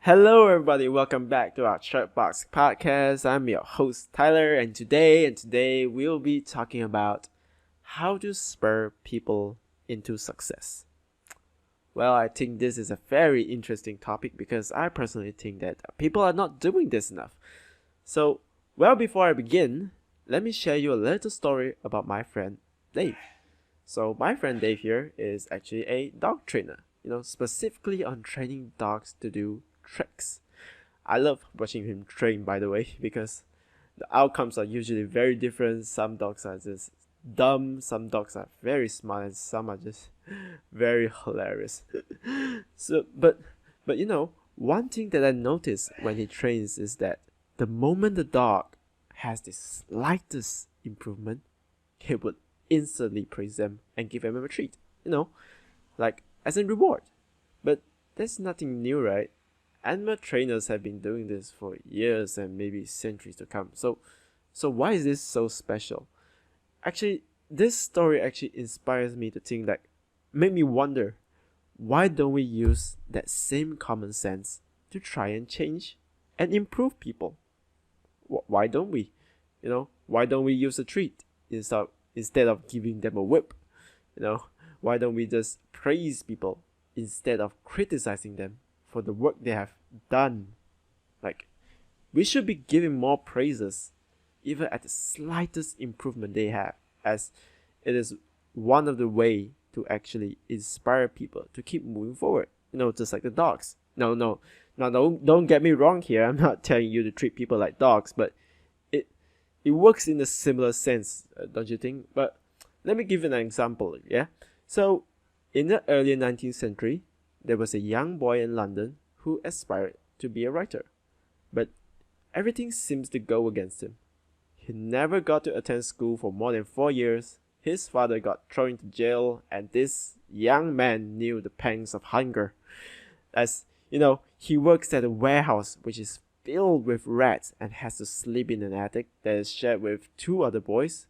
Hello, everybody. Welcome back to our Chirpbox Podcast. I'm your host Tyler, and today we'll be talking about how to spur people into success. Well, I think this is a very interesting topic because I personally think that people are not doing this enough. So, before I begin, let me share you a little story about my friend Dave. So, my friend Dave here is actually a dog trainer, specifically on training dogs to do tricks. I love watching him train, by the way, because the outcomes are usually very different. Some dogs are just dumb, some dogs are very smart, and some are just very hilarious. But one thing that I notice when he trains is that the moment the dog has the slightest improvement, he would instantly praise them and give them a treat, like as a reward. But that's nothing new, right? Animal trainers have been doing this for years and maybe centuries to come. So why is this so special? Actually, this story actually inspires me to think, make me wonder, why don't we use that same common sense to try and change and improve people? Why don't we? Why don't we use a treat instead of giving them a whip? Why don't we just praise people instead of criticizing them for the work they have done? We should be giving more praises even at the slightest improvement they have, as it is one of the way to actually inspire people to keep moving forward, just like the dogs. No, don't get me wrong here. I'm not telling you to treat people like dogs, but it works in a similar sense, don't you think? But let me give you an example. So in the early 19th century, there was a young boy in London who aspired to be a writer. But everything seems to go against him. He never got to attend school for more than 4 years. His father got thrown into jail, and this young man knew the pangs of hunger. As he works at a warehouse which is filled with rats and has to sleep in an attic that is shared with 2 other boys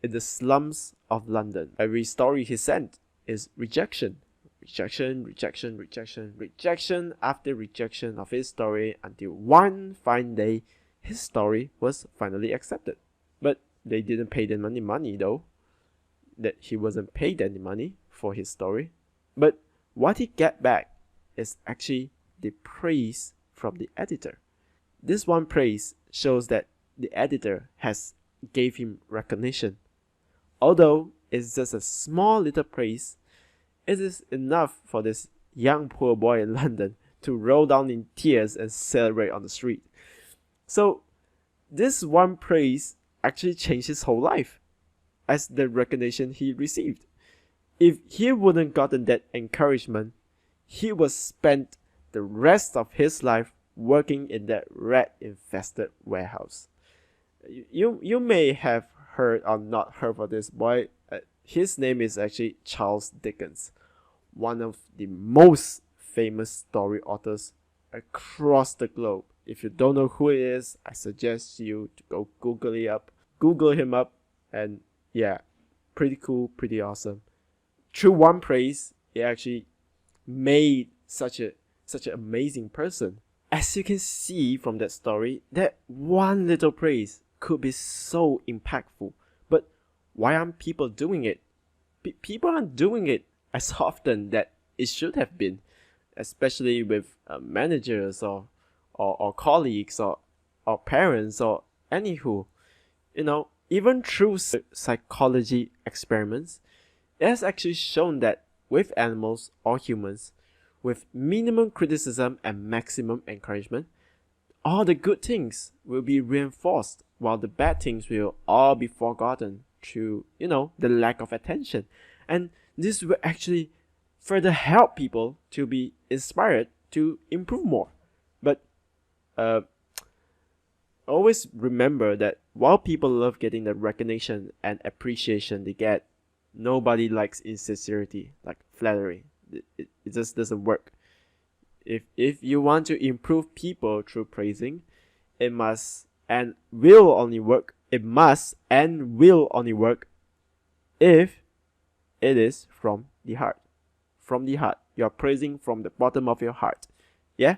in the slums of London. Every story he sent is rejection. Rejection after rejection of his story, until one fine day his story was finally accepted. But they didn't pay them any money though. That he wasn't paid any money for his story. But what he get back is actually the praise from the editor. This one praise shows that the editor has gave him recognition. Although it's just a small little praise, it is enough for this young poor boy in London to roll down in tears and celebrate on the street. So this one praise actually changed his whole life as the recognition he received. If he wouldn't gotten that encouragement, he would spend the rest of his life working in that rat-infested warehouse. You may have heard or not heard of this boy. His name is actually Charles Dickens, one of the most famous story authors across the globe. If you don't know who he is, I suggest you to go Google him up, and yeah, pretty cool, pretty awesome. Through one praise, he actually made such an amazing person. As you can see from that story, that one little praise could be so impactful. But why aren't people doing it? People aren't doing it as often that it should have been, especially with managers or colleagues or parents or anywho. Even through psychology experiments, it has actually shown that with animals or humans, with minimum criticism and maximum encouragement, all the good things will be reinforced, while the bad things will all be forgotten through, the lack of attention. And this will actually further help people to be inspired to improve more. But always remember that while people love getting the recognition and appreciation they get, nobody likes insincerity, like flattery. It just doesn't work. If you want to improve people through praising, it must and will only work. It must and will only work if it is from the heart. From the heart. You are praising from the bottom of your heart. Yeah?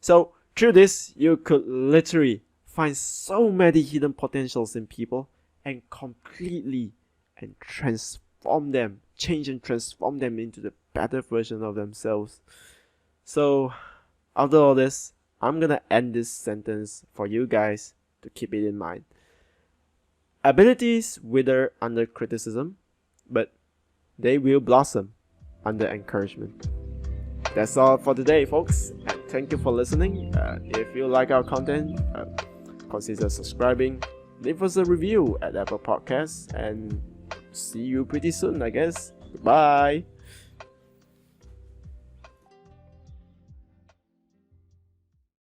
So through this, you could literally find so many hidden potentials in people and completely and change and transform them into the better version of themselves. So after all this, I'm gonna end this sentence for you guys to keep it in mind. Abilities wither under criticism, but they will blossom under encouragement. That's all for today, folks, and thank you for listening. If you like our content, consider subscribing, leave us a review at Apple Podcasts, and see you pretty soon, I guess. Goodbye.